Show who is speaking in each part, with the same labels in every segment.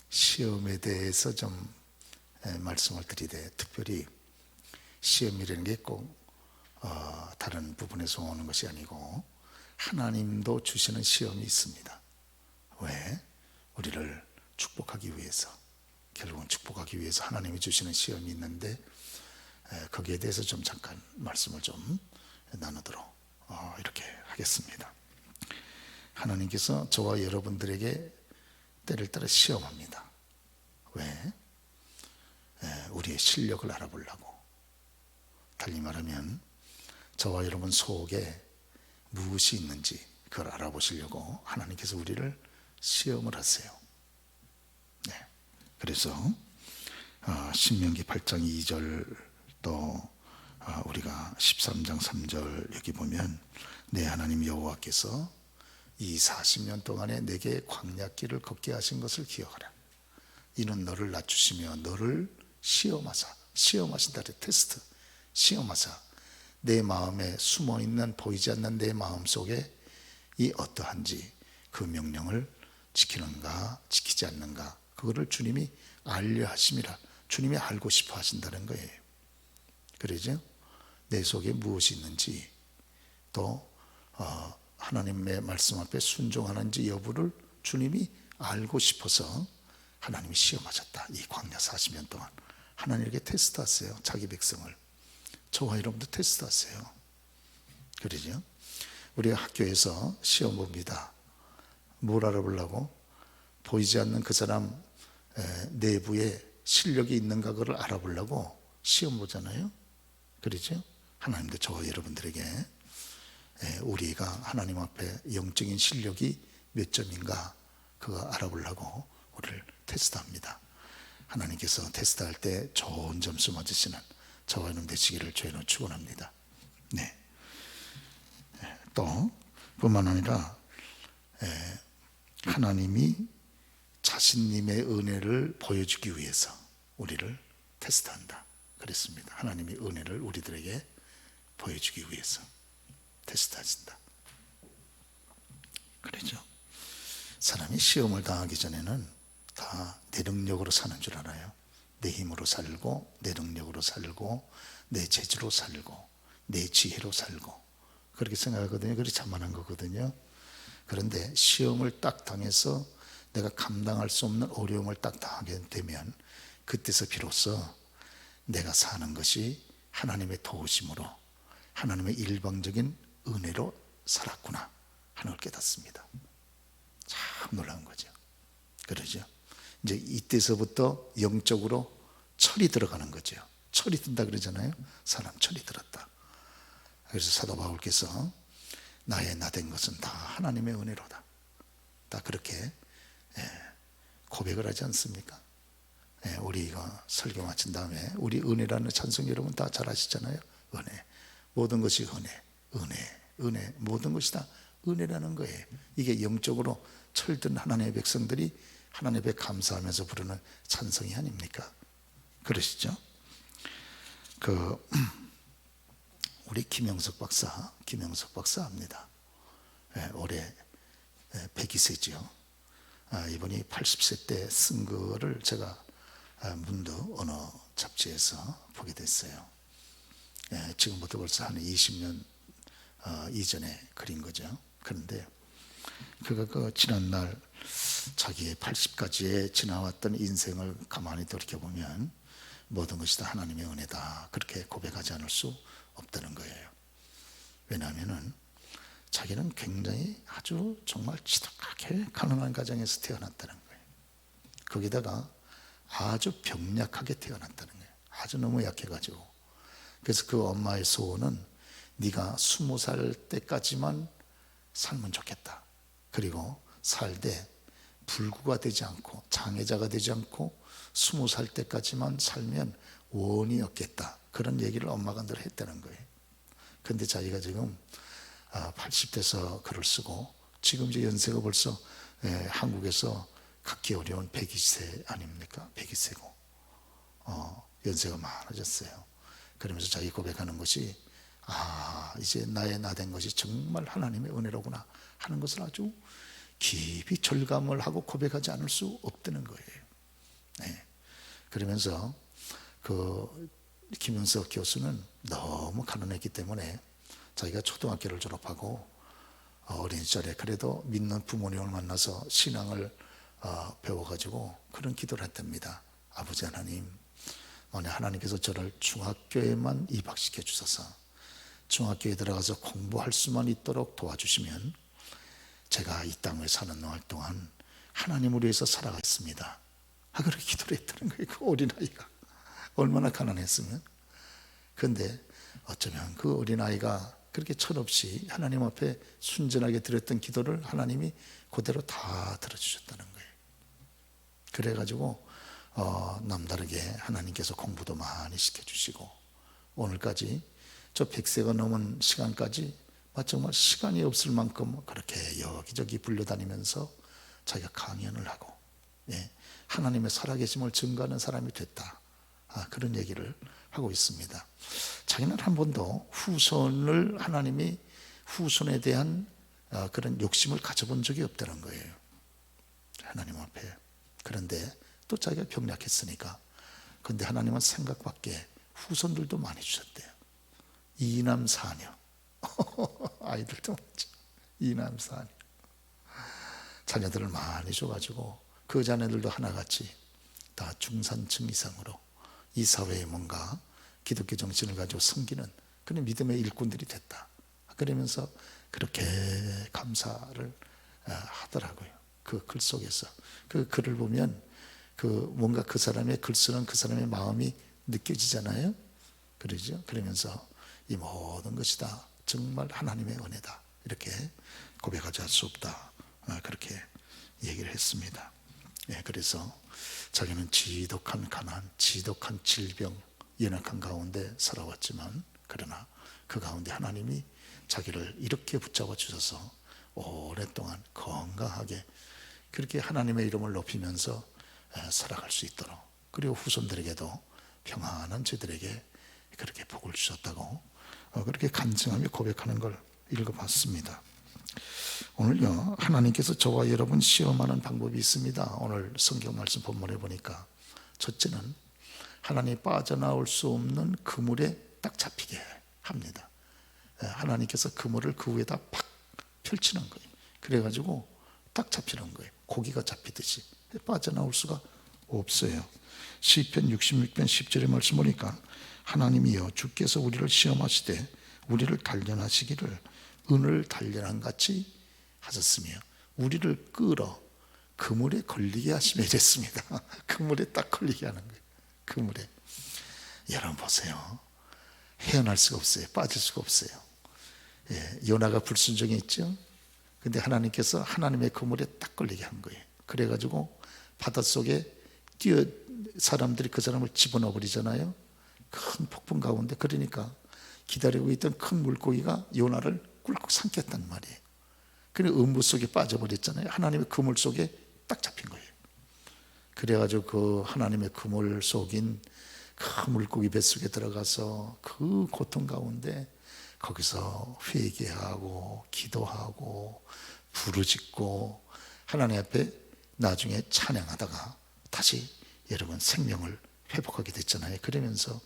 Speaker 1: 시험에 대해서 좀 말씀을 드리되, 특별히 시험이라는 게 꼭 다른 부분에서 오는 것이 아니고 하나님도 주시는 시험이 있습니다. 왜? 우리를 축복하기 위해서, 결국은 축복하기 위해서 하나님이 주시는 시험이 있는데, 거기에 대해서 좀 잠깐 말씀을 좀 나누도록 이렇게 하겠습니다. 하나님께서 저와 여러분들에게 때를 따라 시험합니다. 왜? 우리의 실력을 알아보려고. 달리 말하면 저와 여러분 속에 무엇이 있는지 그걸 알아보시려고 하나님께서 우리를 시험을 하세요. 네. 그래서 신명기 8장 2절, 또 우리가 13장 3절 여기 보면, 내 하나님 여호와께서 이 40년 동안에 내게 광야길을 걷게 하신 것을 기억하라. 이는 너를 낮추시며 너를 시험하신다. 테스트, 시험하사 내 마음에 숨어있는 보이지 않는 내 마음속에 이 어떠한지 그 명령을 지키는가 지키지 않는가, 그거를 주님이 알려 하심이라. 주님이 알고 싶어 하신다는 거예요. 그러죠? 내 속에 무엇이 있는지, 또 하나님의 말씀 앞에 순종하는지 여부를 주님이 알고 싶어서 하나님이 시험하셨다. 이 광야 40년 동안 하나님에게 테스트하세요. 자기 백성을. 저와 여러분도 테스트하세요. 그러죠? 우리가 학교에서 시험 봅니다. 뭘 알아보려고? 보이지 않는 그 사람 내부에 실력이 있는가, 그걸 알아보려고 시험 보잖아요. 그러죠? 하나님도 저와 여러분들에게 우리가 하나님 앞에 영적인 실력이 몇 점인가, 그거 알아보려고 우리를 테스트합니다. 하나님께서 테스트할 때 좋은 점수 맞으시는 저와 여러분 되시기를 주의로 축원합니다. 네. 또 뿐만 아니라 하나님이 자신님의 은혜를 보여주기 위해서 우리를 테스트한다 그랬습니다. 하나님이 은혜를 우리들에게 보여주기 위해서 테스트하신다. 그렇죠? 사람이 시험을 당하기 전에는 다 내 능력으로 사는 줄 알아요. 내 힘으로 살고, 내 능력으로 살고, 내 재주로 살고, 내 지혜로 살고, 그렇게 생각하거든요. 그렇게 자만한 거거든요. 그런데 시험을 딱 당해서 내가 감당할 수 없는 어려움을 딱 당하게 되면, 그때서 비로소 내가 사는 것이 하나님의 도우심으로, 하나님의 일방적인 은혜로 살았구나 하는 걸 깨닫습니다. 참 놀라운 거죠. 그러죠? 이제 이때서부터 영적으로 철이 들어가는 거죠. 철이 든다 그러잖아요. 사람 철이 들었다. 그래서 사도 바울께서 나의 나된 것은 다 하나님의 은혜로다, 다 그렇게 고백을 하지 않습니까? 우리가 설교 마친 다음에 우리 은혜라는 찬송 여러분 다 잘 아시잖아요. 은혜, 모든 것이 은혜, 모든 것이 다 은혜라는 거예요. 이게 영적으로 철든 하나님의 백성들이 하나님 앞에 감사하면서 부르는 찬송이 아닙니까? 그러시죠? 우리 김영석 박사입니다. 올해 102세죠. 이분이 80세 때 쓴 거를 제가 문득 어느 잡지에서 보게 됐어요. 지금부터 벌써 한 20년 이전에 그린 거죠. 그런데 그가 지난날 자기의 80까지의 지나왔던 인생을 가만히 돌이켜보면 모든 것이 다 하나님의 은혜다, 그렇게 고백하지 않을 수 없다는 거예요. 왜냐하면 자기는 굉장히 아주 정말 지독하게 가난한 가정에서 태어났다는 거예요. 거기다가 아주 병약하게 태어났다는 거예요. 아주 너무 약해가지고. 그래서 그 엄마의 소원은 네가 20살 때까지만 살면 좋겠다. 그리고 살되 불구가 되지 않고 장애자가 되지 않고 20살 때까지만 살면 원이 없겠다, 그런 얘기를 엄마가 늘 했다는 거예요. 그런데 자기가 지금 80대에서 글을 쓰고, 지금 이제 연세가 벌써 한국에서 갖기 어려운 102세 아닙니까? 102세고 연세가 많아졌어요. 그러면서 자기 고백하는 것이, 이제 나의 나된 것이 정말 하나님의 은혜로구나 하는 것을 아주 깊이 절감을 하고 고백하지 않을 수 없다는 거예요. 그러면서 그 김윤석 교수는 너무 가난했기 때문에 자기가 초등학교를 졸업하고 어린 시절에 그래도 믿는 부모님을 만나서 신앙을 배워가지고 그런 기도를 했답니다. 아버지 하나님, 만약 하나님께서 저를 중학교에만 입학시켜 주셔서 중학교에 들어가서 공부할 수만 있도록 도와주시면 제가 이 땅을 사는 동안 동안 하나님을 위해서 살아가겠습니다. 그렇게 기도를 했다는 거예요. 그 어린아이가 얼마나 가난했으면. 그런데 어쩌면 그 어린아이가 그렇게 철없이 하나님 앞에 순전하게 드렸던 기도를 하나님이 그대로 다 들어주셨다는 거예요. 그래가지고 남다르게 하나님께서 공부도 많이 시켜주시고 오늘까지 저 100세가 넘은 시간까지 정말 시간이 없을 만큼 그렇게 여기저기 불려다니면서 자기가 강연을 하고 하나님의 살아계심을 증거하는 사람이 됐다. 그런 얘기를 하고 있습니다. 자기는 한 번도 후손을 하나님이 후손에 대한 그런 욕심을 가져본 적이 없다는 거예요. 하나님 앞에. 그런데 또 자기가 병약했으니까. 그런데 하나님은 생각 밖에 후손들도 많이 주셨대요. 이남 사녀. 아이들도 많죠. 이남 사녀. 자녀들을 많이 줘가지고 그 자녀들도 하나같이 다 중산층 이상으로 이 사회에 뭔가 기독교 정신을 가지고 섬기는 그런 믿음의 일꾼들이 됐다. 그러면서 그렇게 감사를 하더라고요. 그 글 속에서. 그 글을 보면 뭔가 그 사람의 글 쓰는 그 사람의 마음이 느껴지잖아요. 그러죠. 그러면서 이 모든 것이 다 정말 하나님의 은혜다. 이렇게 고백하지 할 수 없다. 그렇게 얘기를 했습니다. 그래서 자기는 지독한 가난, 지독한 질병, 연약한 가운데 살아왔지만 그러나 그 가운데 하나님이 자기를 이렇게 붙잡아 주셔서 오랫동안 건강하게 그렇게 하나님의 이름을 높이면서 살아갈 수 있도록 그리고 후손들에게도 평안한 저들에게 그렇게 복을 주셨다고 그렇게 간증하며 고백하는 걸 읽어봤습니다. 오늘요 하나님께서 저와 여러분 시험하는 방법이 있습니다. 오늘 성경 말씀 본문에 보니까 첫째는 하나님이 빠져나올 수 없는 그물에 딱 잡히게 합니다. 하나님께서 그물을 그 위에다 팍 펼치는 거예요. 그래가지고 딱 잡히는 거예요. 고기가 잡히듯이 빠져나올 수가 없어요. 시편 66편 10절의 말씀 보니까 하나님이여 주께서 우리를 시험하시되 우리를 단련하시기를 은을 단련한 같이 하셨으며 우리를 끌어 그물에 걸리게 하시며 이랬습니다. 그물에 딱 걸리게 하는 거예요. 그물에. 여러분 보세요. 헤어날 수가 없어요. 빠질 수가 없어요. 요나가 불순종했죠. 근데 하나님께서 하나님의 그물에 딱 걸리게 한 거예요. 그래가지고 바닷속에 사람들이 그 사람을 집어넣어 버리잖아요. 큰 폭풍 가운데. 그러니까 기다리고 있던 큰 물고기가 요나를 꿀꺽 삼켰단 말이에요. 그래 음부 속에 빠져버렸잖아요. 하나님의 그물 속에 딱 잡힌 거예요. 그래가지고 그 하나님의 그물 속인 그 물고기 뱃속에 들어가서 그 고통 가운데 거기서 회개하고 기도하고 부르짖고 하나님 앞에 나중에 찬양하다가 다시 여러분 생명을 회복하게 됐잖아요. 그러면서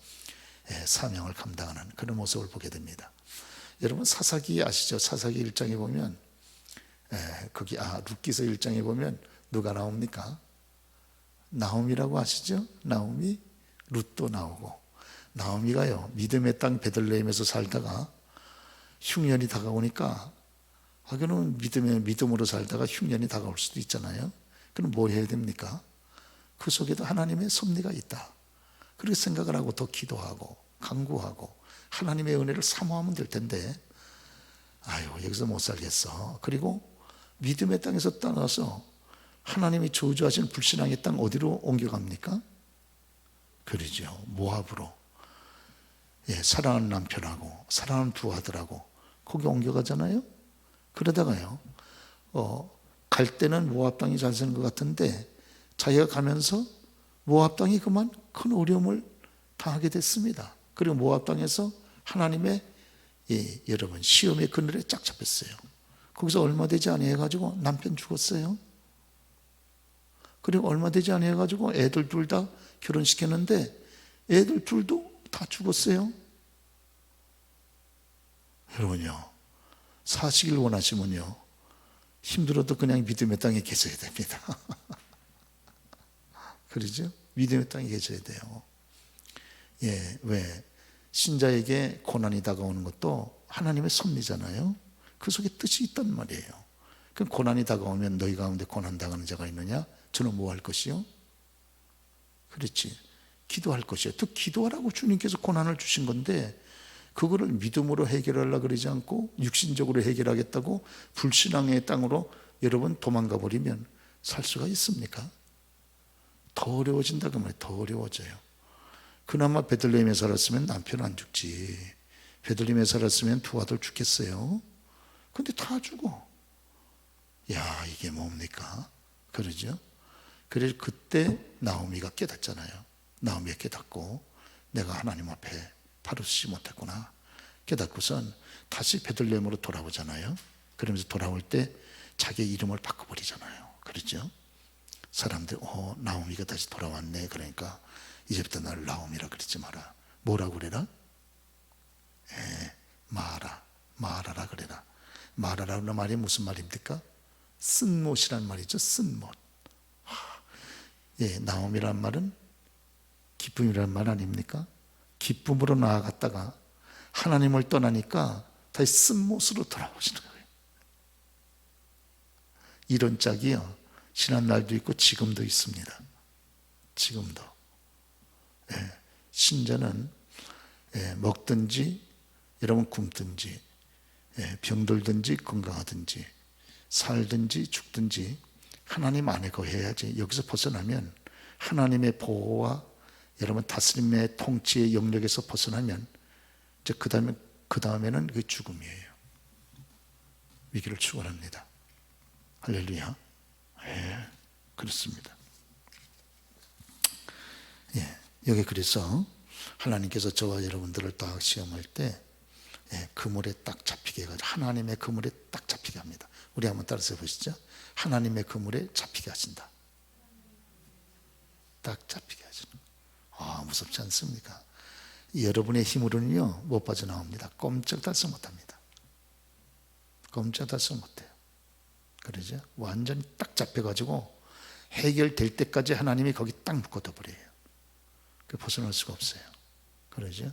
Speaker 1: 사명을 감당하는 그런 모습을 보게 됩니다. 여러분 사사기 아시죠? 사사기 1장에 보면 거기 룻기서 1장에 보면 누가 나옵니까? 나오미라고 아시죠? 나오미, 룻도 나오고 나오미가요 믿음의 땅 베들레헴에서 살다가 흉년이 다가오니까 그러면 믿음으로 살다가 흉년이 다가올 수도 있잖아요. 그럼 뭐 해야 됩니까? 그 속에도 하나님의 섭리가 있다. 그렇게 생각을 하고 더 기도하고 간구하고 하나님의 은혜를 사모하면 될 텐데 여기서 못 살겠어. 그리고 믿음의 땅에서 떠나서 하나님이 저주하신 불신앙의 땅 어디로 옮겨갑니까? 그러죠. 모압으로. 사랑하는 남편하고 사랑하는 두 아들하고 거기 옮겨가잖아요. 그러다가요 갈 때는 모압 땅이 잘 사는 것 같은데 자기가 가면서 모압 땅이 그만 큰 어려움을 당하게 됐습니다. 그리고 모압 땅에서 하나님의 여러분 시험의 그늘에 쫙 잡혔어요. 거기서 얼마 되지 않아 해가지고 남편 죽었어요. 그리고 얼마 되지 않아가지고 애들 둘 다 결혼시켰는데 애들 둘도 다 죽었어요. 여러분요, 사시길 원하시면요, 힘들어도 그냥 믿음의 땅에 계셔야 됩니다. 그러죠? 믿음의 땅에 계셔야 돼요. 예, 왜? 신자에게 고난이 다가오는 것도 하나님의 섭리잖아요. 그 속에 뜻이 있단 말이에요. 그럼 고난이 다가오면 너희 가운데 고난 당하는 자가 있느냐? 저는 뭐 할 것이요? 그렇지, 기도할 것이요. 또 기도하라고 주님께서 고난을 주신 건데 그거를 믿음으로 해결하려고 그러지 않고 육신적으로 해결하겠다고 불신앙의 땅으로 여러분 도망가 버리면 살 수가 있습니까? 더 어려워진다 그 말이에요. 더 어려워져요. 그나마 베들레헴에 살았으면 남편 안 죽지. 베들레헴에 살았으면 두 아들 죽겠어요. 근데 다 죽어. 야, 이게 뭡니까? 그러죠? 그래서 그때 나오미가 깨닫잖아요. 나오미가 깨닫고 내가 하나님 앞에 바로 쓰지 못했구나 깨닫고선 다시 베들레헴으로 돌아오잖아요. 그러면서 돌아올 때 자기 이름을 바꿔버리잖아요. 그렇죠? 사람들 나오미가 다시 돌아왔네. 그러니까 이제부터 나를 나오미라 그러지 마라. 뭐라고 그래라? 마라라 그래라. 마라라는 말이 무슨 말입니까? 쓴못이란 말이죠. 쓴못. 예, 나오미란 말은 기쁨이란 말 아닙니까? 기쁨으로 나아갔다가 하나님을 떠나니까 다시 쓴못으로 돌아오시는 거예요. 이런 짝이요, 지난 날도 있고 지금도 있습니다. 지금도. 예, 신자는 먹든지 여러분 굶든지 병들든지 건강하든지 살든지 죽든지 하나님 안에 거해야지. 여기서 벗어나면 하나님의 보호와 여러분 다스림의 통치의 영역에서 벗어나면 이제 그 다음에는 그 죽음이에요. 위기를 축원합니다. 할렐루야. 예, 그렇습니다. 예, 여기 그래서 하나님께서 저와 여러분들을 딱 시험할 때 그물에 딱 잡히게 해가지고 하나님의 그물에 딱 잡히게 합니다. 우리 한번 따라서 보시죠. 하나님의 그물에 잡히게 하신다. 딱 잡히게 하시는. 무섭지 않습니까? 여러분의 힘으로는요 못 빠져나옵니다. 꼼짝 달싹 못합니다. 꼼짝 달싹 못해요. 그러죠? 완전히 딱 잡혀가지고 해결될 때까지 하나님이 거기 딱 묶어둬 버려요. 그 벗어날 수가 없어요. 그러죠?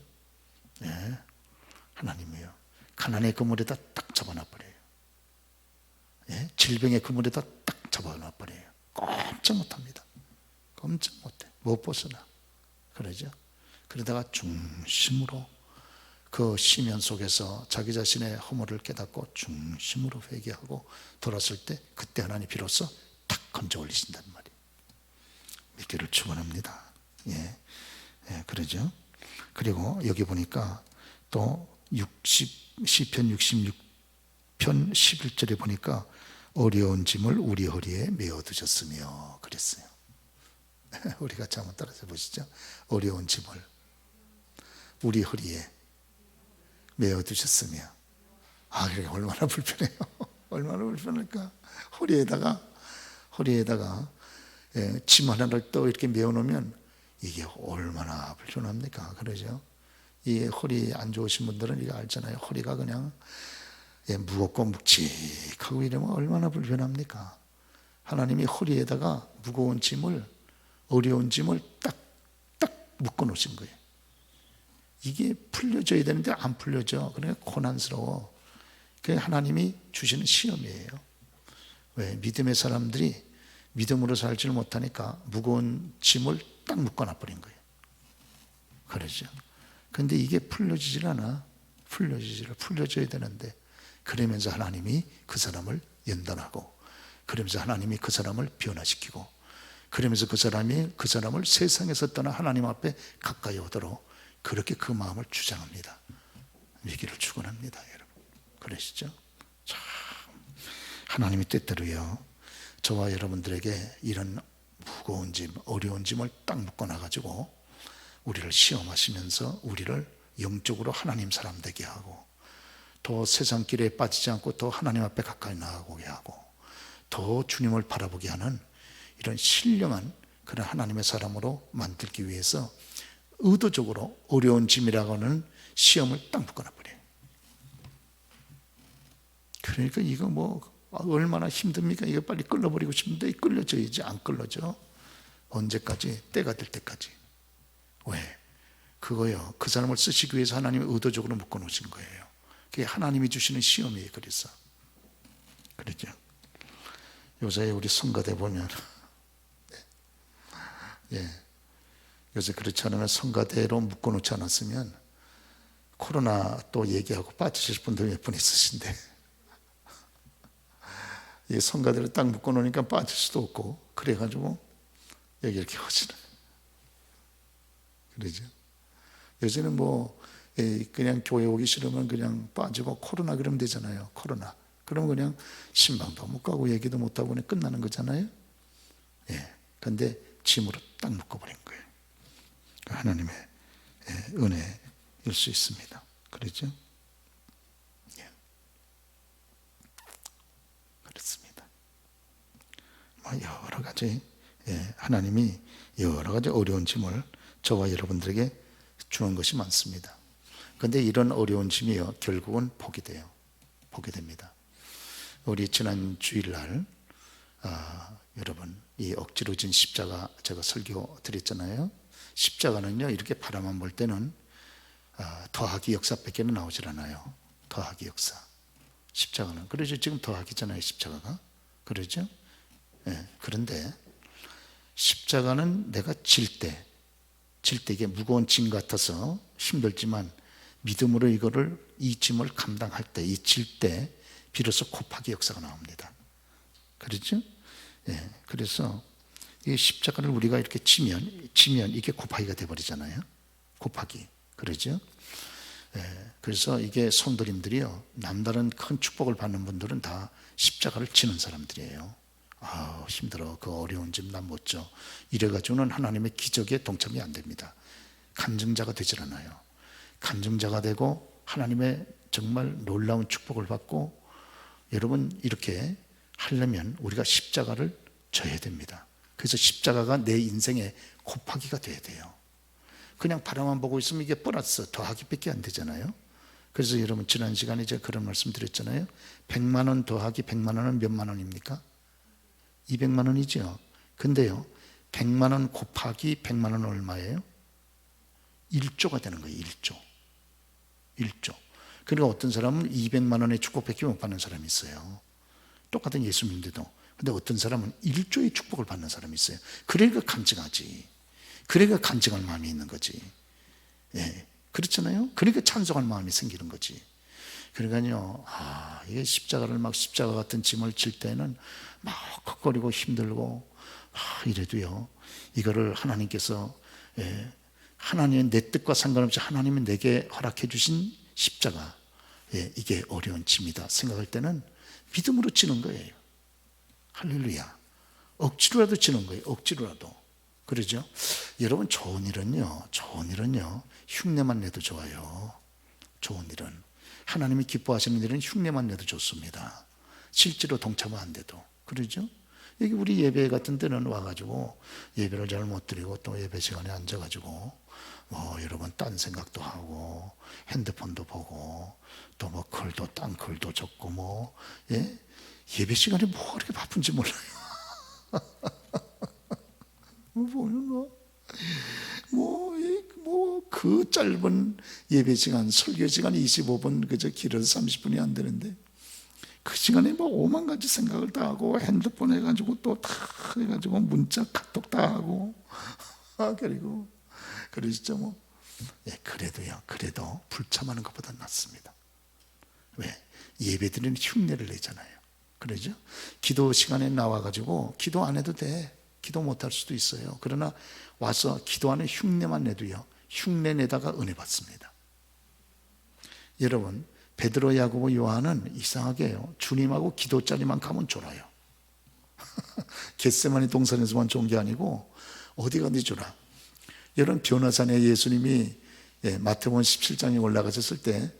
Speaker 1: 네. 하나님이요, 가난의 그물에다 딱 잡아놔 버려요. 예? 질병의 그물에다 딱 잡아놔 버려요. 꼼짝 못합니다. 꼼짝 못해. 못 벗어나. 그러죠? 그러다가 중심으로 그 시면 속에서 자기 자신의 허물을 깨닫고 중심으로 회개하고 돌았을 때 그때 하나님 비로소 탁 건져 올리신단 말이에요. 믿기를 축원합니다. 예, 그러죠? 그리고 여기 보니까 또 시편 66편 11절에 보니까 어려운 짐을 우리 허리에 메어 두셨으며 그랬어요. 우리 같이 한번 따라서 보시죠. 어려운 짐을 우리 허리에 메어 두셨으며. 그게 얼마나 불편해요. 얼마나 불편할까. 허리에다가 짐 하나를 또 이렇게 메어 놓으면 이게 얼마나 불편합니까? 그러죠? 이 허리 안 좋으신 분들은 이거 알잖아요. 허리가 그냥 무겁고 묵직하고 이러면 얼마나 불편합니까? 하나님이 허리에다가 무거운 짐을, 어려운 짐을 딱 묶어 놓으신 거예요. 이게 풀려져야 되는데 안 풀려져. 그러니까 고난스러워. 그게 하나님이 주시는 시험이에요. 왜? 믿음의 사람들이 믿음으로 살지를 못하니까 무거운 짐을 딱 묶어놔 버린 거예요. 그러죠. 근데 이게 풀려지질 않아. 풀려져야 되는데, 그러면서 하나님이 그 사람을 연단하고, 그러면서 하나님이 그 사람을 변화시키고, 그러면서 그 사람을 세상에서 떠나 하나님 앞에 가까이 오도록 그렇게 그 마음을 주장합니다. 위기를 축원합니다, 여러분. 그러시죠? 참 하나님이 뜻대로요, 저와 여러분들에게 이런 무거운 짐, 어려운 짐을 딱 묶어놔가지고 우리를 시험하시면서 우리를 영적으로 하나님 사람 되게 하고, 더 세상 길에 빠지지 않고 더 하나님 앞에 가까이 나아가게 하고, 더 주님을 바라보게 하는 이런 신령한 그런 하나님의 사람으로 만들기 위해서 의도적으로 어려운 짐이라고 하는 시험을 딱 묶어놔버려요. 그러니까 이거 뭐 얼마나 힘듭니까? 이거 빨리 끌어버리고 싶은데 끌려져야지. 안 끌려져. 언제까지? 때가 될 때까지. 왜? 그거요, 그 사람을 쓰시기 위해서 하나님이 의도적으로 묶어놓으신 거예요. 그게 하나님이 주시는 시험이에요. 그래서 그렇죠. 요새 우리 성가대 보면 예, 요새 그렇지 않으면 성가대로 묶어놓지 않았으면 코로나 또 얘기하고 빠지실 분들 몇 분 있으신데 이 성가대로 딱 묶어놓으니까 빠질 수도 없고 그래가지고 여기 이렇게 오시는 그러죠. 요새는 뭐 그냥 교회 오기 싫으면 그냥 빠지고 코로나 그러면 되잖아요. 코로나 그러면 그냥 신방도 못 가고 얘기도 못 하고 그냥 끝나는 거잖아요. 예, 근데 짐으로 딱 묶어버린 거예요. 하나님의 은혜일 수 있습니다. 그렇죠? 예. 그렇습니다. 뭐 여러 가지 하나님이 여러 가지 어려운 짐을 저와 여러분들에게 주는 것이 많습니다. 그런데 이런 어려운 짐이요, 결국은 복이 돼요. 복이 됩니다. 우리 지난 주일날 여러분 이 억지로 진 십자가 제가 설교 드렸잖아요. 십자가는요, 이렇게 바라만 볼 때는 더하기 역사밖에 나오질 않아요. 더하기 역사. 십자가는 그러죠. 지금 더하기잖아요. 십자가가 그러죠. 그런데 십자가는 내가 질 때 이게 무거운 짐 같아서 힘들지만 믿음으로 이 짐을 감당할 때, 이 질 때 비로소 곱하기 역사가 나옵니다. 그렇죠? 그래서 이 십자가를 우리가 이렇게 치면 이게 곱하기가 돼버리잖아요. 곱하기. 그러죠? 그래서 이게 성도님들이요, 남다른 큰 축복을 받는 분들은 다 십자가를 지는 사람들이에요. 힘들어. 그 어려운 짐 난 못 져. 이래가지고는 하나님의 기적에 동참이 안 됩니다. 간증자가 되질 않아요. 간증자가 되고 하나님의 정말 놀라운 축복을 받고, 여러분 이렇게 하려면 우리가 십자가를 져야 됩니다. 그래서 십자가가 내 인생의 곱하기가 돼야 돼요. 그냥 바라만 보고 있으면 이게 플러스 더하기밖에 안 되잖아요. 그래서 여러분 지난 시간에 제가 그런 말씀 드렸잖아요. 100만 원 더하기 100만 원은 몇만 원입니까? 200만 원이죠. 근데요, 100만 원 곱하기 100만 원은 얼마예요? 1조가 되는 거예요. 1조. 그러니까 어떤 사람은 200만 원의 축복밖에 못 받는 사람이 있어요. 똑같은 예수님인데도. 근데 어떤 사람은 1조의 축복을 받는 사람이 있어요. 그러니까 간증하지. 그러니까 간증할 마음이 있는 거지. 그렇잖아요. 그러니까 찬송할 마음이 생기는 거지. 그러니까요, 이게 십자가 같은 짐을 질 때는 막 걱거리고 힘들고 이래도요, 이거를 하나님께서 하나님의 내 뜻과 상관없이 하나님이 내게 허락해 주신 십자가, 이게 어려운 짐이다 생각할 때는 믿음으로 지는 거예요. 할렐루야. 억지로라도 지는 거예요. 억지로라도. 그러죠? 여러분 좋은 일은요, 흉내만 내도 좋아요. 좋은 일은 하나님이 기뻐하시는 일은 흉내만 내도 좋습니다. 실제로 동참은 안 돼도. 그러죠? 여기 우리 예배 같은 데는 와가지고 예배를 잘 못 드리고 또 예배 시간에 앉아가지고 뭐 여러분 딴 생각도 하고 핸드폰도 보고 또 뭐 글도 딴 글도 적고 뭐 예배 시간에 뭐 그렇게 바쁜지 몰라요. 보면 그 짧은 예배 시간, 설교 시간 25분, 그저 길어서 30분이 안 되는데 그 시간에 뭐 오만 가지 생각을 다 하고 핸드폰 해가지고 또 다 해가지고 문자 카톡 다 하고 그리고 그러시죠 뭐. 그래도 불참하는 것보다 낫습니다. 왜? 예배드리는 흉내를 내잖아요. 그러죠? 기도 시간에 나와가지고 기도 안 해도 돼. 기도 못할 수도 있어요. 그러나 와서 기도하는 흉내만 내도요, 흉내 내다가 은혜 받습니다. 여러분 베드로, 야고보, 요한은 이상하게요, 주님하고 기도 자리만 가면 졸아요. 겟세마니 동산에서만 좋은 게 아니고 어디 가든지 졸아. 여러분 변화산에 예수님이 마태복음 17장에 올라가셨을 때,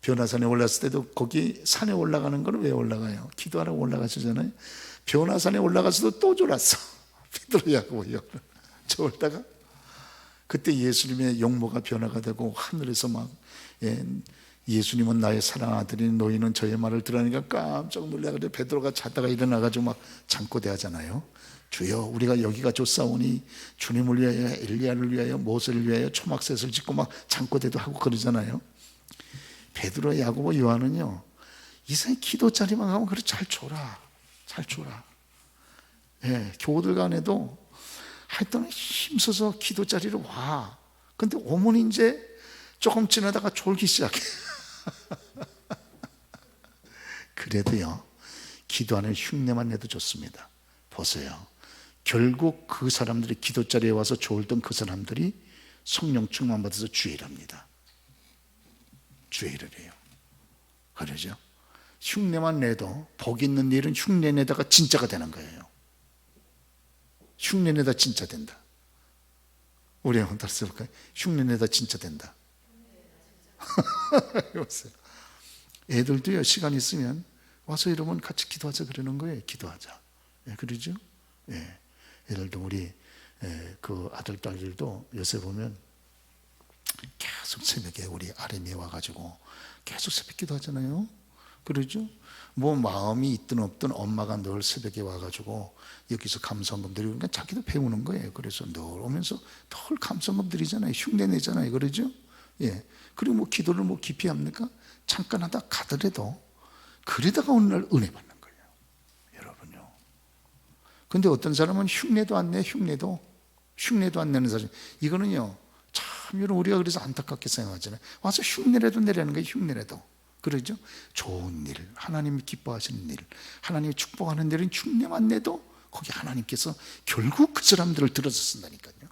Speaker 1: 변화산에 올랐을 때도 거기 산에 올라가는 건 왜 올라가요? 기도하라고 올라가시잖아요. 변화산에 올라가서도 또 졸았어. 베드로, 야고보, 요한 저울다가 그때 예수님의 용모가 변화가 되고 하늘에서 막 예수님은 나의 사랑 아들이니 너희는 저의 말을 들으니까 깜짝 놀라가지고 베드로가 자다가 일어나가지고 막 잠꼬대 하잖아요. 주여 우리가 여기가 좋사오니 주님을 위하여 엘리야를 위하여 모세를 위하여 초막셋을 짓고 막 잠꼬대도 하고 그러잖아요. 베드로, 야고보, 요한은요 이상히 기도 자리만 가면 그래 잘 줘라, 잘 줘라. 교우들 간에도 하여튼 힘써서 기도 자리로 와. 근데 오면 이제 조금 지나다가 졸기 시작해. 그래도요 기도하는 흉내만 내도 좋습니다. 보세요, 결국 그 사람들이 기도 자리에 와서 졸던 그 사람들이 성령 충만 받아서 주의를 합니다. 주의를 해요. 그러죠? 흉내만 내도 복 있는 일은 흉내 내다가 진짜가 되는 거예요. 흉내 내다 진짜 된다. 우리 한번 따라 써볼까요? 흉내 내다 진짜 된다. 애들도요 시간 있으면 와서 여러분 같이 기도하자 그러는 거예요. 기도하자. 그러죠? 애들도 우리 그 아들 딸들도 요새 보면 계속 새벽에 우리 RM에 와가지고 계속 새벽 기도하잖아요. 그러죠? 뭐 마음이 있든 없든 엄마가 늘 새벽에 와가지고 여기서 감성금 드리고 그러니까 자기도 배우는 거예요. 그래서 늘 오면서 늘 감성금 드리잖아요. 흉내 내잖아요. 그러죠? 그리고 뭐 기도를 뭐 깊이 합니까? 잠깐 하다 가더라도 그러다가 어느 날 은혜 받는 거예요. 여러분요. 근데 어떤 사람은 흉내도 안 내, 흉내도 안 내는 사람. 이거는요 참 여러분 우리가 그래서 안타깝게 생각하잖아요. 와서 흉내라도 내라는 거예요. 흉내라도. 그러죠? 좋은 일, 하나님이 기뻐하시는 일, 하나님이 축복하는 일은 흉내만 내도 거기 하나님께서 결국 그 사람들을 들어서 쓴다니까요.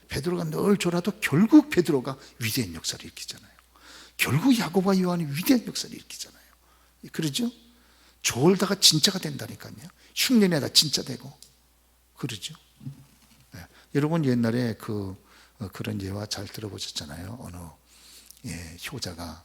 Speaker 1: 베드로가 늘 졸아도 결국 베드로가 위대한 역사를 일으키잖아요. 결국 야고보와 요한이 위대한 역사를 일으키잖아요. 그러죠? 졸다가 진짜가 된다니까요. 흉내내다 진짜 되고. 그러죠? 여러분 옛날에 그런 예화 잘 들어보셨잖아요. 어느 효자가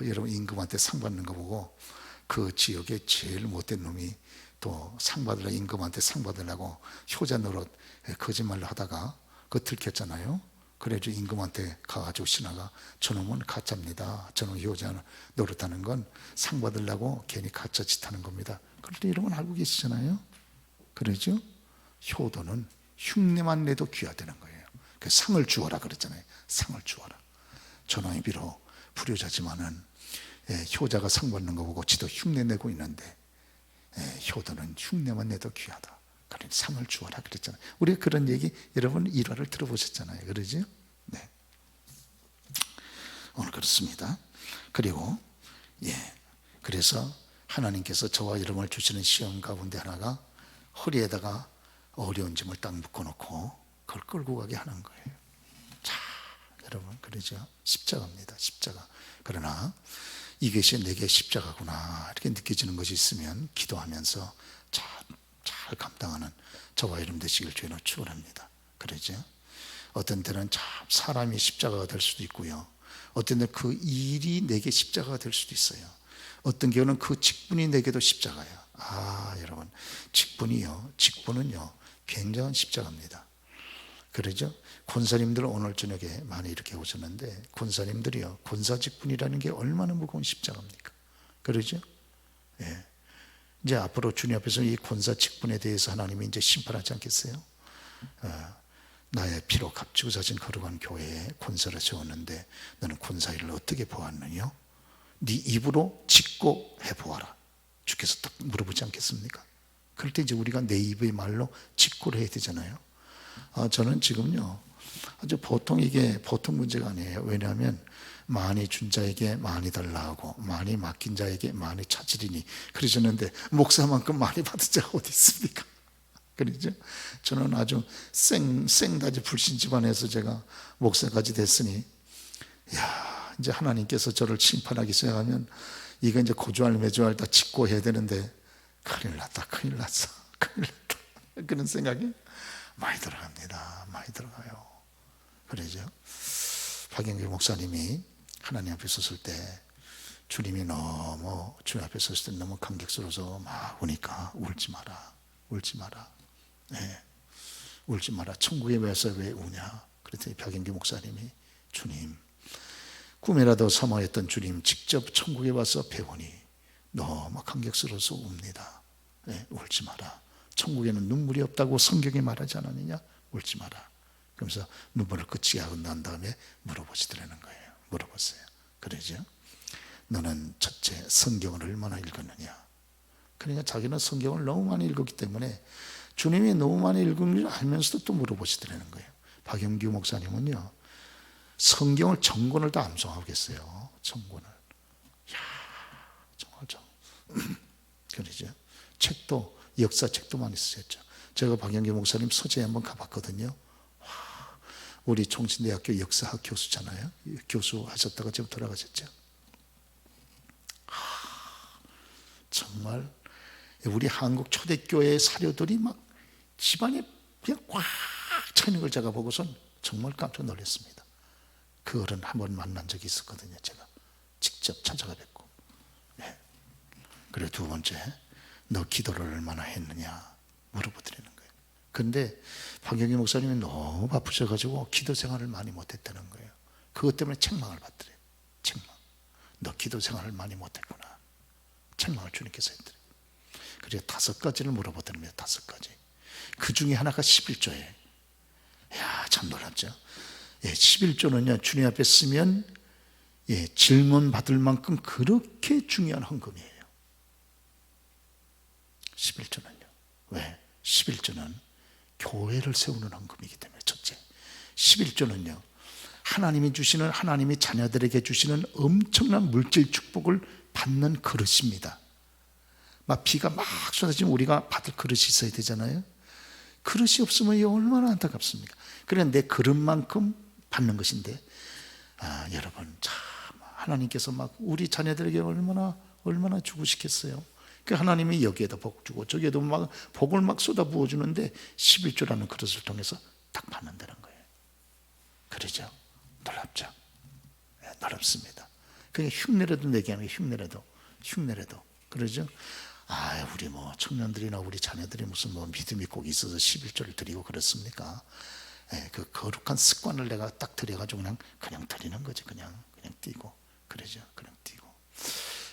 Speaker 1: 여러분 임금한테 상 받는 거 보고 그 지역에 제일 못된 놈이 또 상 받으려고 임금한테 상 받으려고 효자 노릇 거짓말로 하다가 그거 들켰잖아요. 그래서 임금한테 가가지고 신하가 저놈은 가짜입니다. 저놈 효자 노릇하는 건 상 받으려고 괜히 가짜 짓 하는 겁니다. 그런데 여러분 알고 계시잖아요. 그러죠? 효도는 흉내만 내도 귀하다는 거예요. 그 상을 주어라 그랬잖아요. 상을 주어라. 저놈이 비록 불효자지만은 효자가 상 받는 거 보고 지도 흉내 내고 있는데 효도는 흉내만 내도 귀하다. 그래 상을 주어라 그랬잖아요. 우리가 그런 얘기 여러분 일화를 들어보셨잖아요. 그러죠? 네. 오늘 그렇습니다. 그리고 그래서 하나님께서 저와 여러분을 주시는 시험 가운데 하나가 허리에다가 어려운 짐을 딱 묶어놓고 그걸 끌고 가게 하는 거예요. 자, 여러분 그러죠? 십자가입니다. 십자가. 그러나 이것이 내게 십자가구나 이렇게 느껴지는 것이 있으면 기도하면서 잘 감당하는 저와 여러분 되시길 주님으로 축원합니다. 그러죠? 어떤 때는 참 사람이 십자가가 될 수도 있고요. 어떤 때는 그 일이 내게 십자가가 될 수도 있어요. 어떤 경우는 그 직분이 내게도 십자가예요. 여러분 직분은요 굉장한 십자가입니다. 그러죠? 권사님들 오늘 저녁에 많이 이렇게 오셨는데 권사님들이요 권사 직분이라는 게 얼마나 무거운 십자가입니까? 그러죠? 이제 앞으로 주님 앞에서 이 권사 직분에 대해서 하나님이 이제 심판하지 않겠어요? 나의 피로 값지고 사신 거룩한 교회에 권사를 세웠는데 너는 권사 일을 어떻게 보았느냐? 네 입으로 짓고 해보아라. 주께서 딱 물어보지 않겠습니까? 그럴 때 이제 우리가 내 입의 말로 짓고를 해야 되잖아요. 저는 지금요 아주 이게 보통 문제가 아니에요. 왜냐하면 많이 준 자에게 많이 달라 하고 많이 맡긴 자에게 많이 찾으리니 그러셨는데 목사만큼 많이 받은 자가 어디 있습니까? 그러죠? 저는 아주 생다지 불신 집안에서 제가 목사까지 됐으니 이제 하나님께서 저를 심판하기 시작하면 이거 이제 고주할 매주할 다 짓고 해야 되는데 큰일 났다 그런 생각이 많이 들어갑니다. 많이 들어가요. 그러죠? 박영규 목사님이 하나님 앞에 섰을 때 주님이 너무 주님 앞에 섰을 때 너무 감격스러워서 막 우니까 울지 마라. 울지 마라. 예. 울지 마라. 천국에 와서 왜 우냐. 그랬더니 박영규 목사님이 주님, 꿈이라도 사모했던 주님 직접 천국에 와서 배우니 너무 감격스러워서 웁니다. 예, 울지 마라. 천국에는 눈물이 없다고 성경에 말하지 않았느냐. 울지 마라. 그러면서 눈물을 그치게 하고 난 다음에 물어보시더라는 거예요. 물어보세요. 그러죠. 너는 첫째 성경을 얼마나 읽었느냐. 그러니까 자기는 성경을 너무 많이 읽었기 때문에 주님이 너무 많이 읽은 줄 알면서도 또 물어보시더라는 거예요. 박영규 목사님은요, 성경을 전권을 다 암송하고 계세요. 전권을. 이야, 정말 그러죠. 책도, 역사책도 많이 쓰셨죠. 제가 박영규 목사님 서재에 한번 가봤거든요. 와, 우리 총신대학교 역사학 교수잖아요. 교수 하셨다가 지금 돌아가셨죠. 정말 우리 한국 초대교회 사료들이 막 집안에 그냥 꽉 차 있는 걸 제가 보고선 정말 깜짝 놀랐습니다. 그 어른 한번 만난 적이 있었거든요. 제가 직접 찾아가 뵙고. 네. 그리고 두 번째, 너 기도를 얼마나 했느냐 물어보드리는 거예요. 그런데 박영규 목사님이 너무 바쁘셔가지고 기도 생활을 많이 못했다는 거예요. 그것 때문에 책망을 받더래요. 책망. 너 기도 생활을 많이 못했구나. 책망을 주님께서 했더래요. 그래서 5가지를 물어보드립니다. 5가지. 그 중에 하나가 11조예요. 이야, 참 놀랍죠. 예, 11조는요 주님 앞에 쓰면 질문 받을 만큼 그렇게 중요한 헌금이에요. 11조는요. 왜? 11조는 교회를 세우는 헌금이기 때문에. 첫째, 11조는요 하나님이 주시는, 하나님이 자녀들에게 주시는 엄청난 물질 축복을 받는 그릇입니다. 막 비가 막 쏟아지면 우리가 받을 그릇이 있어야 되잖아요. 그릇이 없으면 이 얼마나 안타깝습니까? 그런데 내 그릇만큼 받는 것인데, 여러분 참 하나님께서 막 우리 자녀들에게 얼마나 주고 싶겠어요. 그 하나님이 여기에다 복 주고 저기에도 막 복을 막 쏟아 부어 주는데 11조라는 그릇을 통해서 딱 받는다는 거예요. 그러죠? 놀랍죠? 네, 놀랍습니다. 그게 흉내라도 내게 하는 게 흉내라도 그러죠? 우리 뭐 청년들이나 우리 자녀들이 무슨 뭐 믿음이 꼭 있어서 11조를 드리고 그렇습니까? 그 거룩한 습관을 내가 딱 들여가지고 그냥 드리는 거지. 그냥 띄고. 그러죠. 그냥 띄고.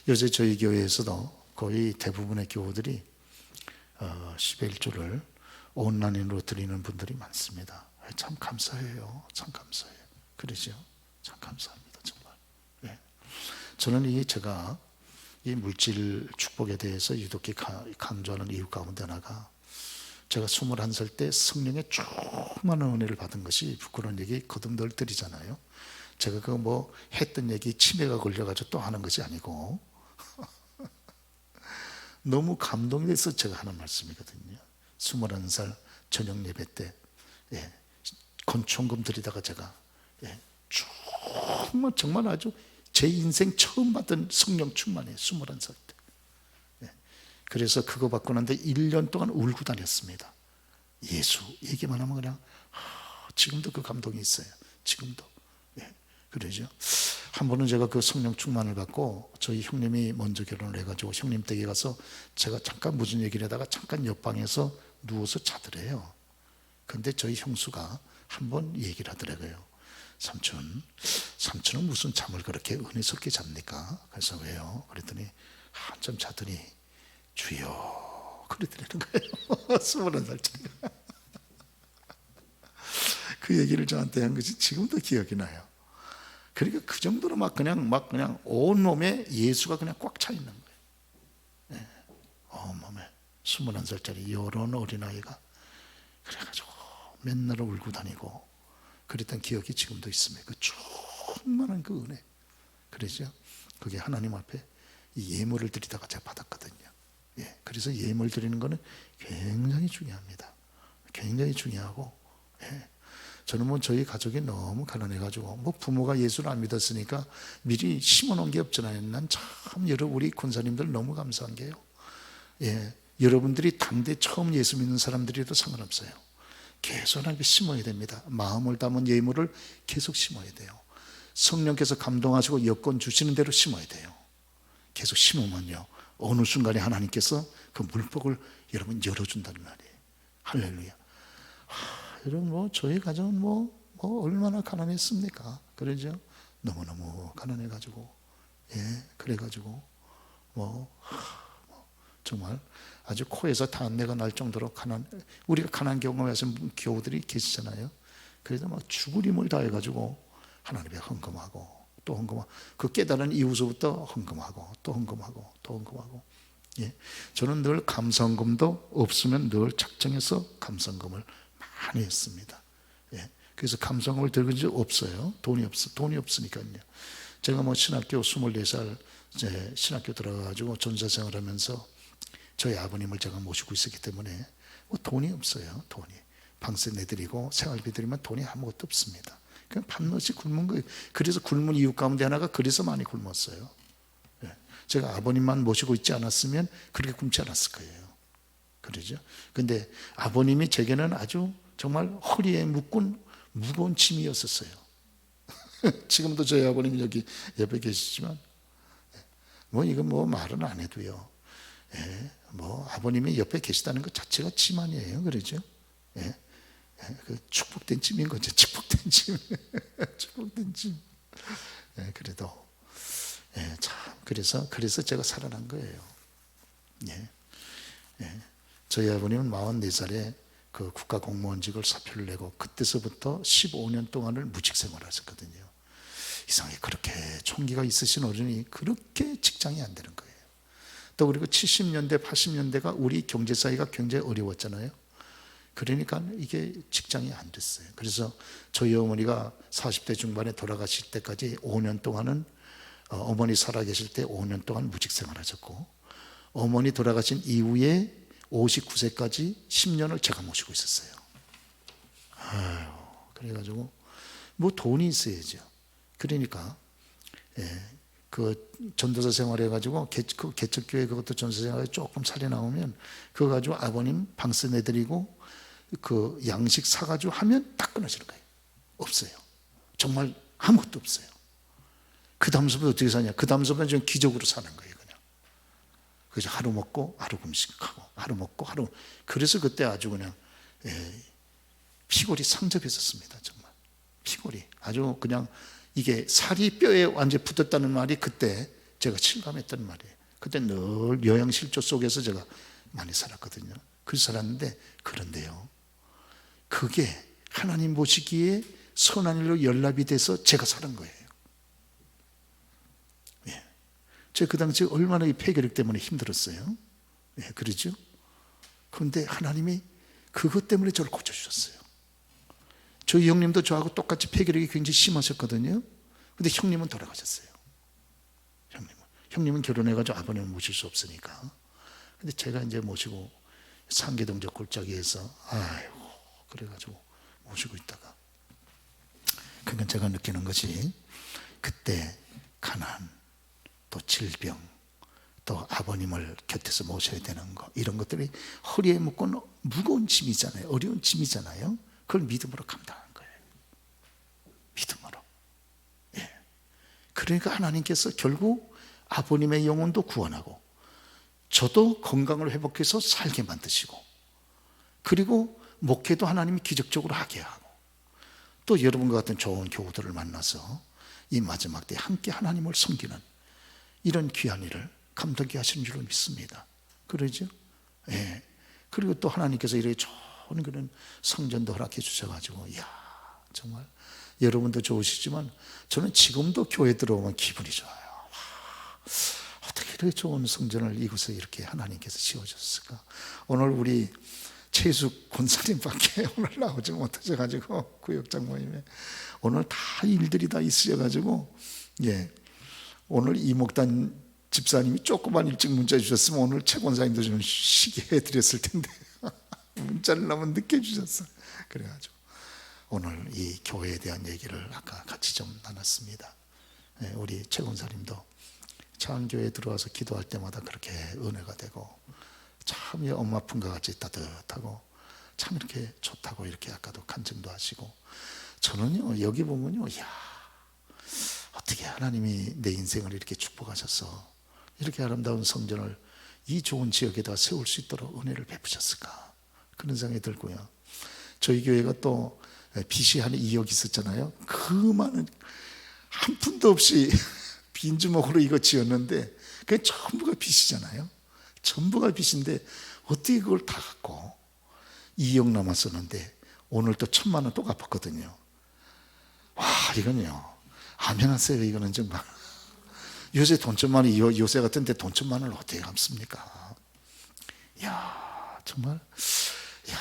Speaker 1: 요새 저희 교회에서도 거의 대부분의 교우들이 11조를 온라인으로 드리는 분들이 많습니다. 참 감사해요. 참 감사해요. 그러죠. 참 감사합니다. 정말. 네. 저는 제가 이 물질 축복에 대해서 유독히 강조하는 이유 가운데 하나가, 제가 21살 때 성령의 충만한 은혜를 받은 것이, 부끄러운 얘기 거듭 드리잖아요. 제가 그거 뭐 했던 얘기 치매가 걸려가지고 또 하는 것이 아니고 너무 감동이 돼서 제가 하는 말씀이거든요. 21살 저녁 예배 때 건총금 드리다가 제가 정말 아주 제 인생 처음 받은 성령 충만이에요. 21살 때. 그래서 그거 받고 난데 1년 동안 울고 다녔습니다. 예수 얘기만 하면 그냥 지금도 그 감동이 있어요. 지금도. 그러죠. 한 번은 제가 그 성령 충만을 받고 저희 형님이 먼저 결혼을 해가지고 형님 댁에 가서 제가 잠깐 무슨 얘기를 하다가 잠깐 옆방에서 누워서 자더래요. 근데 저희 형수가 한 번 얘기를 하더라고요. 삼촌은 무슨 잠을 그렇게 은혜스럽게 잡니까? 그래서 왜요? 그랬더니 한참 자더니 주여 그러더라는 거예요. 21살짜리가 그 얘기를 저한테 한 것이 지금도 기억이 나요. 그러니까 그 정도로 막 그냥 온몸에 예수가 그냥 꽉 차 있는 거예요. 온몸에 21살짜리 이런 어린아이가 그래가지고 맨날 울고 다니고 그랬던 기억이 지금도 있습니다. 그 충만한 그 은혜. 그러죠? 그게 하나님 앞에 이 예물을 드리다가 제가 받았거든요. 그래서 예물 드리는 거는 굉장히 중요합니다. 굉장히 중요하고, 저는 뭐 저희 가족이 너무 가난해가지고 뭐 부모가 예수를 안 믿었으니까 미리 심어놓은 게 없잖아요. 난 참 우리 권사님들 너무 감사한 게요. 여러분들이 당대 처음 예수 믿는 사람들이라도 상관없어요. 계속 하나님께 심어야 됩니다. 마음을 담은 예물을 계속 심어야 돼요. 성령께서 감동하시고 여건 주시는 대로 심어야 돼요. 계속 심으면요 어느 순간에 하나님께서 그 물복을 여러분 열어준다는 말이에요. 할렐루야. 여러분 뭐 저희 가정은 뭐 얼마나 가난했습니까? 그러죠? 너무너무 가난해가지고 그래가지고 정말 아주 코에서 단내가 날 정도로 우리가 가난 경험하신 교우들이 계시잖아요. 그래서 막 죽을 힘을 다해가지고 하나님에 헌금하고 또 헌금하고, 그 깨달은 이후서부터 헌금하고 또 헌금하고 또 헌금하고. 저는 늘 감사헌금도 없으면 늘 작정해서 감사헌금을 많이 했습니다. 그래서 감사헌금을 들은 적 없어요. 돈이 없으니까요. 제가 뭐 신학교 24살 이제 신학교 들어가가지고 전사생활 하면서 저희 아버님을 제가 모시고 있었기 때문에 돈이 없어요. 방세 내드리고 생활비 드리면 돈이 아무것도 없습니다. 그냥 밤낮이 굶은 거예요. 그래서 굶은 이유 가운데 하나가 그래서 많이 굶었어요. 제가 아버님만 모시고 있지 않았으면 그렇게 굶지 않았을 거예요. 그러죠? 근데 아버님이 제게는 아주 정말 허리에 묶은 무거운 짐이었었어요. 지금도 저희 아버님이 여기 옆에 계시지만 이건 말은 안 해도요. 아버님이 옆에 계시다는 것 자체가 짐 아니에요. 그러죠? 그 축복된 짐인 거죠. 축복된 짐. 축복된 짐. 그래도 참 그래서 제가 살아난 거예요. 저희 아버님은 44살에 그 국가공무원직을 사표를 내고 그때서부터 15년 동안을 무직 생활하셨거든요. 이상하게 그렇게 총기가 있으신 어른이 그렇게 직장이 안 되는 거예요. 또 그리고 70년대 80년대가 우리 경제 사회가 굉장히 어려웠잖아요. 그러니까 이게 직장이 안 됐어요. 그래서 저희 어머니가 40대 중반에 돌아가실 때까지 5년 동안은 어머니 살아계실 때 5년 동안 무직 생활하셨고, 어머니 돌아가신 이후에 59세까지 10년을 제가 모시고 있었어요. 그래가지고 돈이 있어야죠. 그러니까 그 전도사 생활해가지고 그 개척교회 그것도 전도사 생활에 조금 살이 나오면 그거 가지고 아버님 방세 내드리고 그 양식 사가지고 하면 딱 끊어지는 거예요. 없어요. 정말 아무것도 없어요. 그 다음서부터 어떻게 사냐? 그 다음서부터 좀 기적으로 사는 거예요, 그냥. 그래서 하루 먹고 하루 금식하고 하루 먹고 하루. 그래서 그때 아주 그냥 피골이 상접했었습니다. 정말 피골이 아주 그냥 이게 살이 뼈에 완전히 붙었다는 말이 그때 제가 실감했던 말이에요. 그때 늘 요양실조 속에서 제가 많이 살았거든요. 그래서 살았는데, 그런데요, 그게 하나님 보시기에 선한 일로 연락이 돼서 제가 사는 거예요. 제가 그 당시에 얼마나 이 폐결핵 때문에 힘들었어요. 그러죠? 그런데 하나님이 그것 때문에 저를 고쳐주셨어요. 저희 형님도 저하고 똑같이 폐결핵이 굉장히 심하셨거든요. 근데 형님은 돌아가셨어요. 형님은 결혼해가지고 아버님을 모실 수 없으니까. 근데 제가 이제 모시고 상계동적 골짜기에서 그래가지고 모시고 있다가, 그건 제가 느끼는 것이 그때 가난, 또 질병, 또 아버님을 곁에서 모셔야 되는 거, 이런 것들이 허리에 묶은 무거운 짐이잖아요. 어려운 짐이잖아요. 그걸 믿음으로 감당한 거예요. 믿음으로. 그러니까 하나님께서 결국 아버님의 영혼도 구원하고 저도 건강을 회복해서 살게 만드시고, 그리고 목회도 하나님이 기적적으로 하게 하고, 또 여러분과 같은 좋은 교우들을 만나서 이 마지막 때 함께 하나님을 섬기는 이런 귀한 일을 감독하게 하시는 줄로 믿습니다. 그러죠? 그리고 또 하나님께서 이렇게 좋은 그런 성전도 허락해 주셔가지고, 정말 여러분도 좋으시지만 저는 지금도 교회 들어오면 기분이 좋아요. 어떻게 이렇게 좋은 성전을 이곳에 이렇게 하나님께서 지어줬을까? 오늘 우리 최숙 권사님밖에 오늘 나오지 못하셔가지고, 구역장 모임에 오늘 다 일들이 다 있으셔가지고, 오늘 이목단 집사님이 조금만 일찍 문자 주셨으면 오늘 최 권사님도 좀 쉬게 해드렸을 텐데 문자를 너무 늦게 주셨어요. 그래가지고 오늘 이 교회에 대한 얘기를 아까 같이 좀 나눴습니다. 우리 최 권사님도 참 교회에 들어와서 기도할 때마다 그렇게 은혜가 되고, 참 엄마 품과 같이 따뜻하고 참 이렇게 좋다고 이렇게 아까도 간증도 하시고, 저는요 여기 보면요, 어떻게 하나님이 내 인생을 이렇게 축복하셔서 이렇게 아름다운 성전을 이 좋은 지역에다 세울 수 있도록 은혜를 베푸셨을까? 그런 생각이 들고요. 저희 교회가 또 빚이 한 2억 있었잖아요. 그 많은 한 푼도 없이 빈주먹으로 이거 지었는데 그게 전부가 빚이잖아요. 전부가 빚인데 어떻게 그걸 다 갖고 2억 남았었는데 오늘 또 1,000만 원 또 갚았거든요. 와, 이건요, 아멘 하세요. 이거는 정말 요새 돈 1,000만 원이 요새 같은데 돈 1,000만 원을 어떻게 갚습니까? 야, 정말, 야,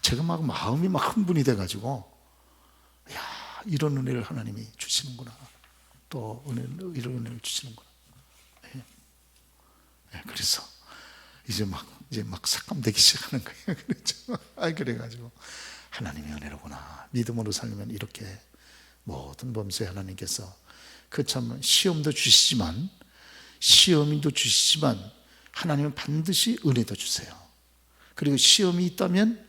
Speaker 1: 제가 막 마음이 막 흥분이 돼가지고, 야, 이런 은혜를 하나님이 주시는구나. 또 이런 은혜를 주시는구나. 네. 네, 그래서 이제 막 삭감되기 시작하는 거예요. 그렇죠? 그래가지고 하나님의 은혜로구나. 믿음으로 살면 이렇게 모든 범죄 하나님께서 그 참 시험도 주시지만 하나님은 반드시 은혜도 주세요. 그리고 시험이 있다면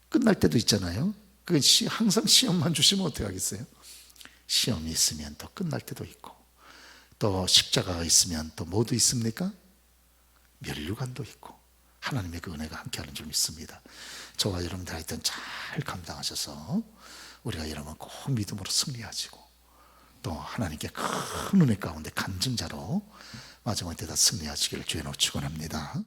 Speaker 1: 끝날 때도 있잖아요. 항상 시험만 주시면 어떻게 하겠어요? 시험이 있으면 또 끝날 때도 있고, 또 십자가가 있으면 또 뭐도 있습니까? 면류관도 있고, 하나님의 그 은혜가 함께하는 줄 믿습니다. 저와 여러분들 하여튼 잘 감당하셔서 우리가 여러분 꼭 믿음으로 승리하시고, 또 하나님께 큰 은혜 가운데 간증자로 마지막 때다 승리하시기를 주의 이름으로 축원합니다.